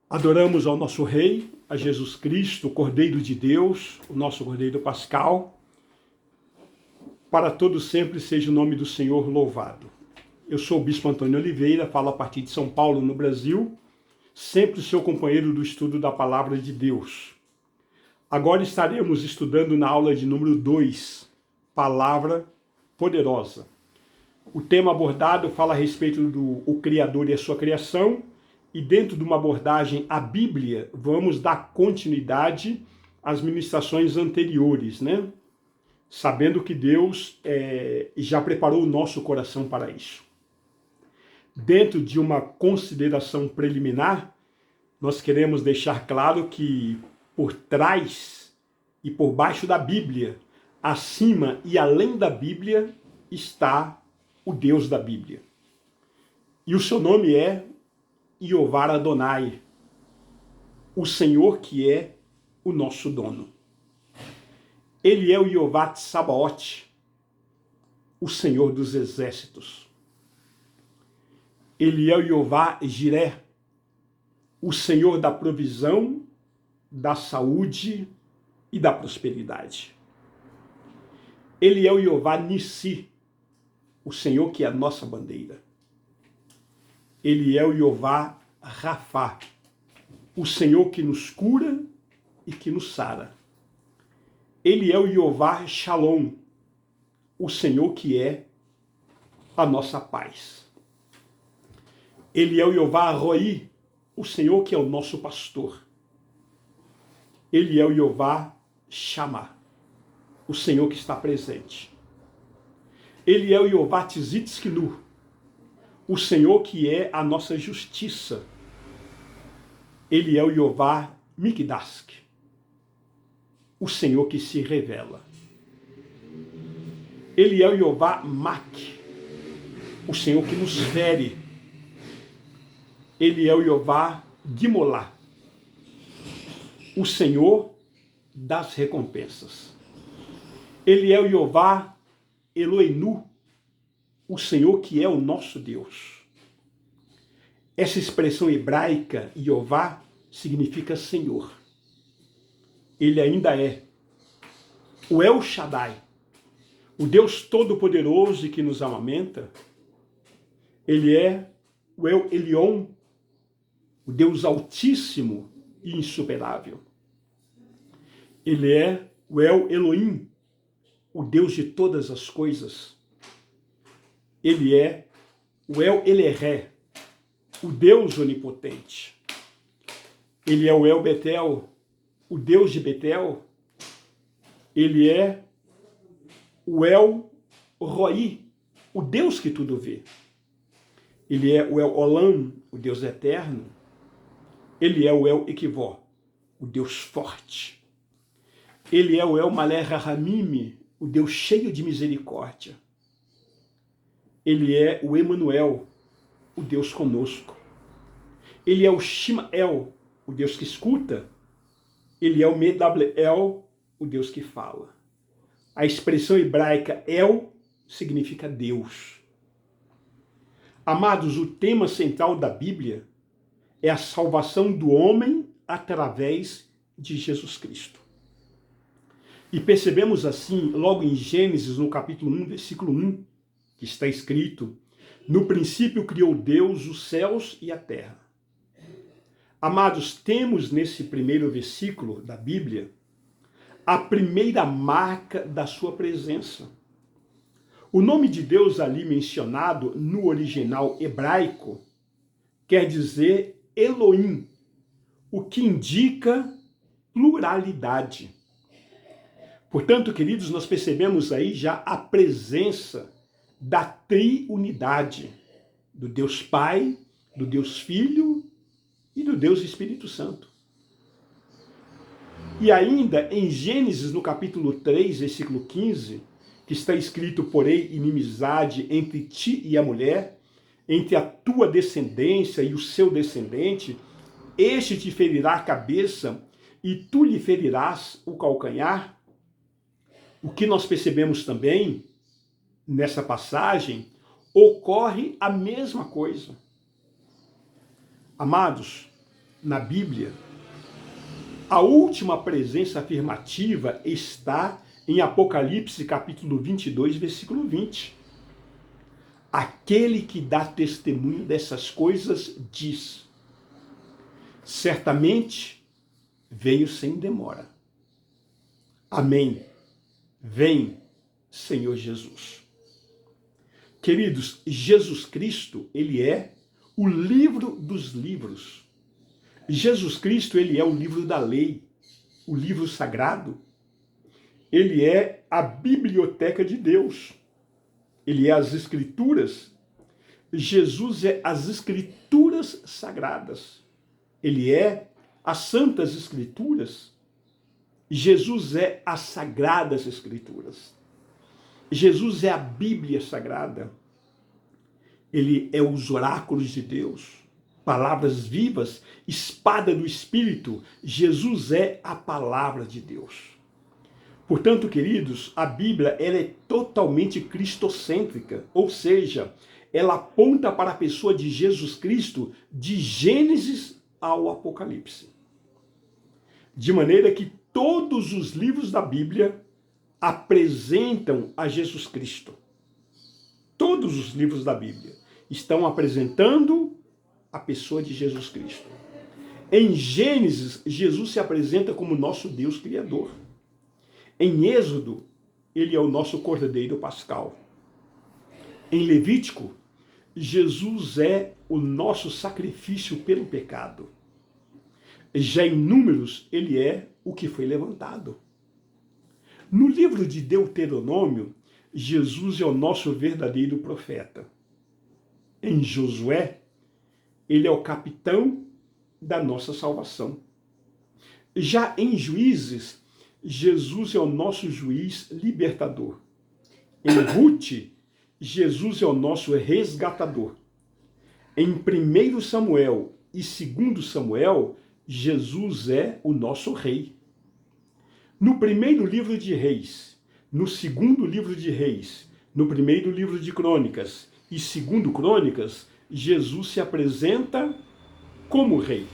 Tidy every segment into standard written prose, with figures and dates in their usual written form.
Adoramos ao nosso Rei, a Jesus Cristo, o Cordeiro de Deus, o nosso Cordeiro Pascal. Para todos sempre seja o nome do Senhor louvado. Eu sou o Bispo Antônio Oliveira, falo a partir de São Paulo, no Brasil, sempre seu companheiro do estudo da Palavra de Deus. Agora estaremos estudando na aula de número 2, Palavra Poderosa. O tema abordado fala a respeito do Criador e a sua criação, e dentro de uma abordagem à Bíblia, vamos dar continuidade às ministrações anteriores, né? Sabendo que Deus já preparou o nosso coração para isso. Dentro de uma consideração preliminar, nós queremos deixar claro que por trás e por baixo da Bíblia, acima e além da Bíblia, está o Deus da Bíblia. E o seu nome é Jeová Adonai, o Senhor que é o nosso dono. Ele é o Jeová Tsabaoth, o Senhor dos exércitos. Ele é o Jeová Jiré, o Senhor da provisão, da saúde e da prosperidade. Ele é o Jeová Nissi, o Senhor que é a nossa bandeira. Ele é o Jeová Rafá, o Senhor que nos cura e que nos sara. Ele é o Jeová Shalom, o Senhor que é a nossa paz. Ele é o Jeová Roi, o Senhor que é o nosso pastor. Ele é o Jeová Shammah, o Senhor que está presente. Ele é o Jeová Tzitzkenu, o Senhor que é a nossa justiça. Ele é o Jeová Mikdask, o Senhor que se revela. Ele é o Jeová Mak, o Senhor que nos fere. Ele é o Jeová Gimolá, o Senhor das recompensas. Ele é o Jeová Eloheinu, o Senhor que é o nosso Deus. Essa expressão hebraica, Jeová, significa Senhor. Ele ainda é o El Shaddai, o Deus Todo-Poderoso e que nos amamenta. Ele é o El Elyon, o Deus Altíssimo e insuperável. Ele é o El Elohim, o Deus de todas as coisas. Ele é o El Eleré, o Deus onipotente. Ele é o El Betel, o Deus de Betel. Ele é o El Roi, o Deus que tudo vê. Ele é o El Olam, o Deus eterno. Ele é o El Equivó, o Deus forte. Ele é o El Malech HaRamim, o Deus cheio de misericórdia. Ele é o Emanuel, o Deus conosco. Ele é o Shimael, o Deus que escuta. Ele é o Medableel, o Deus que fala. A expressão hebraica El significa Deus. Amados, o tema central da Bíblia é a salvação do homem através de Jesus Cristo. E percebemos assim, logo em Gênesis, no capítulo 1, versículo 1, que está escrito: no princípio criou Deus os céus e a terra. Amados, temos nesse primeiro versículo da Bíblia a primeira marca da sua presença. O nome de Deus ali mencionado no original hebraico quer dizer Elohim, o que indica pluralidade. Portanto, queridos, nós percebemos aí já a presença da triunidade, do Deus Pai, do Deus Filho e do Deus Espírito Santo. E ainda em Gênesis, no capítulo 3, versículo 15, que está escrito: porém, inimizade entre ti e a mulher, entre a tua descendência e o seu descendente, este te ferirá a cabeça e tu lhe ferirás o calcanhar. O que nós percebemos também nessa passagem, ocorre a mesma coisa. Amados, na Bíblia, a última presença afirmativa está em Apocalipse capítulo 22, versículo 20. Aquele que dá testemunho dessas coisas diz: certamente venho sem demora. Amém. Vem, Senhor Jesus. Queridos, Jesus Cristo, ele é o livro dos livros. Jesus Cristo, ele é o livro da lei, o livro sagrado. Ele é a biblioteca de Deus. Ele é as Escrituras. Jesus é as Escrituras sagradas. Ele é as Santas Escrituras. Jesus é as Sagradas Escrituras. Jesus é a Bíblia Sagrada. Ele é os oráculos de Deus, palavras vivas, espada do Espírito. Jesus é a palavra de Deus. Portanto, queridos, a Bíblia ela é totalmente cristocêntrica, ou seja, ela aponta para a pessoa de Jesus Cristo de Gênesis ao Apocalipse. De maneira que todos os livros da Bíblia apresentam a Jesus Cristo. Todos os livros da Bíblia estão apresentando a pessoa de Jesus Cristo. Em Gênesis, Jesus se apresenta como nosso Deus Criador. Em Êxodo, ele é o nosso Cordeiro Pascal. Em Levítico, Jesus é o nosso sacrifício pelo pecado. Já em Números, ele é o que foi levantado. No livro de Deuteronômio, Jesus é o nosso verdadeiro profeta. Em Josué, ele é o capitão da nossa salvação. Já em Juízes, Jesus é o nosso juiz libertador. Em Ruth, Jesus é o nosso resgatador. Em 1 Samuel e 2 Samuel, Jesus é o nosso rei. No primeiro livro de Reis, no segundo livro de Reis, no primeiro livro de Crônicas e segundo Crônicas, Jesus se apresenta como rei.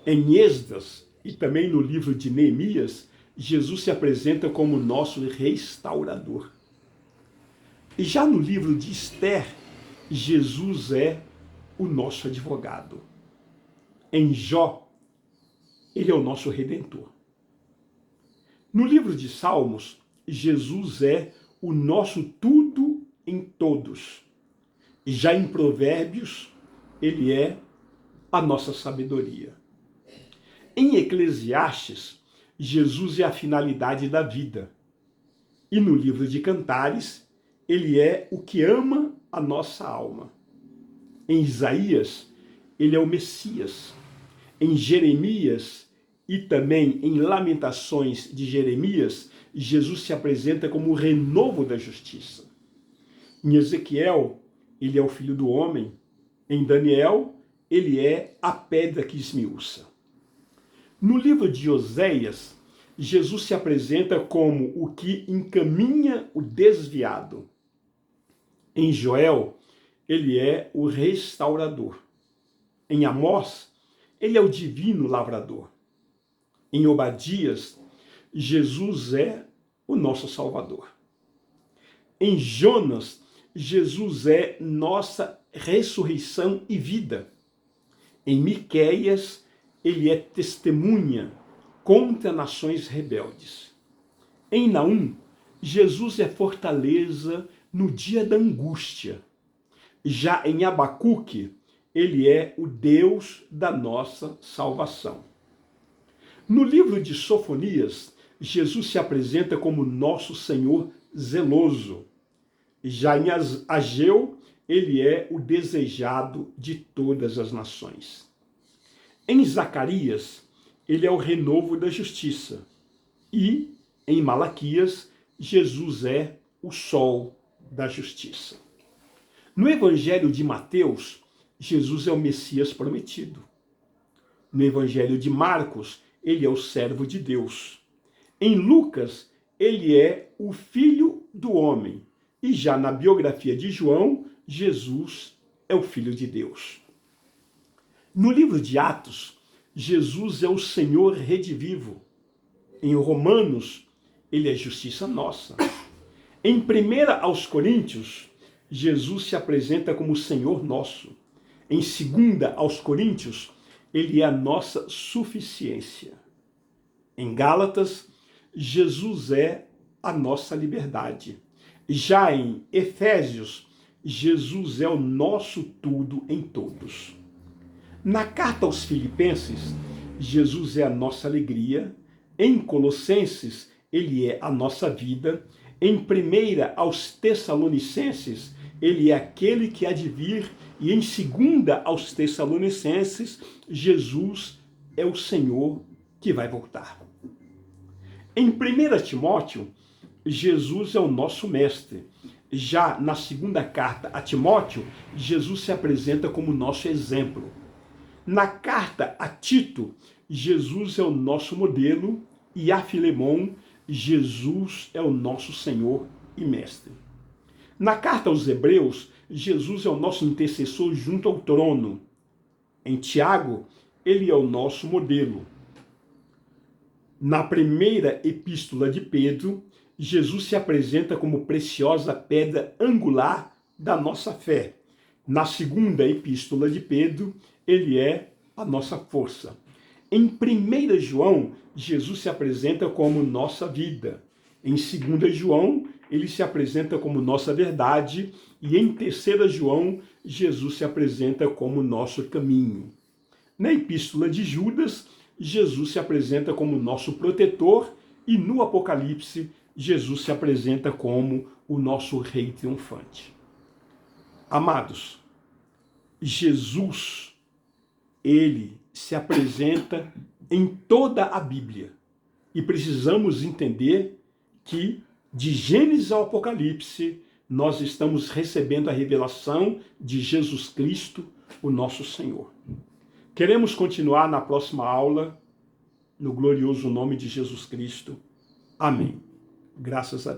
Em Esdras e também no livro de Neemias, Jesus se apresenta como nosso restaurador. E já no livro de Esther, Jesus é o nosso advogado. Em Jó, ele é o nosso redentor. No livro de Salmos, Jesus é o nosso tudo em todos. E já em Provérbios, ele é a nossa sabedoria. Em Eclesiastes, Jesus é a finalidade da vida. E no livro de Cantares, ele é o que ama a nossa alma. Em Isaías, ele é o Messias. Em Jeremias e também em Lamentações de Jeremias, Jesus se apresenta como o renovo da justiça. Em Ezequiel, ele é o Filho do Homem. Em Daniel, ele é a pedra que esmiuça. No livro de Oséias, Jesus se apresenta como o que encaminha o desviado. Em Joel, ele é o restaurador. Em Amós, ele é o divino lavrador. Em Obadias, Jesus é o nosso Salvador. Em Jonas, Jesus é nossa ressurreição e vida. Em Miqueias, ele é testemunha contra nações rebeldes. Em Naum, Jesus é fortaleza no dia da angústia. Já em Abacuque, ele é o Deus da nossa salvação. No livro de Sofonias, Jesus se apresenta como nosso Senhor zeloso. Já em Ageu, ele é o desejado de todas as nações. Em Zacarias, ele é o renovo da justiça. E em Malaquias, Jesus é o sol da justiça. No Evangelho de Mateus, Jesus é o Messias prometido. No Evangelho de Marcos, ele é o servo de Deus. Em Lucas, ele é o Filho do homem. E já na biografia de João, Jesus é o Filho de Deus. No livro de Atos, Jesus é o Senhor redivivo. Em Romanos, ele é justiça nossa. Em 1 aos Coríntios, Jesus se apresenta como Senhor nosso. Em 2 aos Coríntios, ele é a nossa suficiência. Em Gálatas, Jesus é a nossa liberdade. Já em Efésios, Jesus é o nosso tudo em todos. Na carta aos Filipenses, Jesus é a nossa alegria. Em Colossenses, ele é a nossa vida. Em 1 aos Tessalonicenses, ele é aquele que há de vir. E em 2 aos Tessalonicenses, Jesus é o Senhor que vai voltar. Em 1 Timóteo, Jesus é o nosso mestre. Já na segunda carta a Timóteo, Jesus se apresenta como nosso exemplo. Na carta a Tito, Jesus é o nosso modelo. E a Filemon, Jesus é o nosso Senhor e mestre. Na carta aos Hebreus, Jesus é o nosso intercessor junto ao trono. Em Tiago, ele é o nosso modelo. Na primeira epístola de Pedro, Jesus se apresenta como preciosa pedra angular da nossa fé. Na segunda epístola de Pedro, ele é a nossa força. Em 1 João, Jesus se apresenta como nossa vida. Em 2 João, ele se apresenta como nossa verdade. E em 3 João, Jesus se apresenta como nosso caminho. Na epístola de Judas, Jesus se apresenta como nosso protetor. E no Apocalipse, Jesus se apresenta como o nosso rei triunfante. Amados, Jesus, ele se apresenta em toda a Bíblia. E precisamos entender que, de Gênesis ao Apocalipse, nós estamos recebendo a revelação de Jesus Cristo, o nosso Senhor. Queremos continuar na próxima aula, no glorioso nome de Jesus Cristo. Amém. Graças a Deus.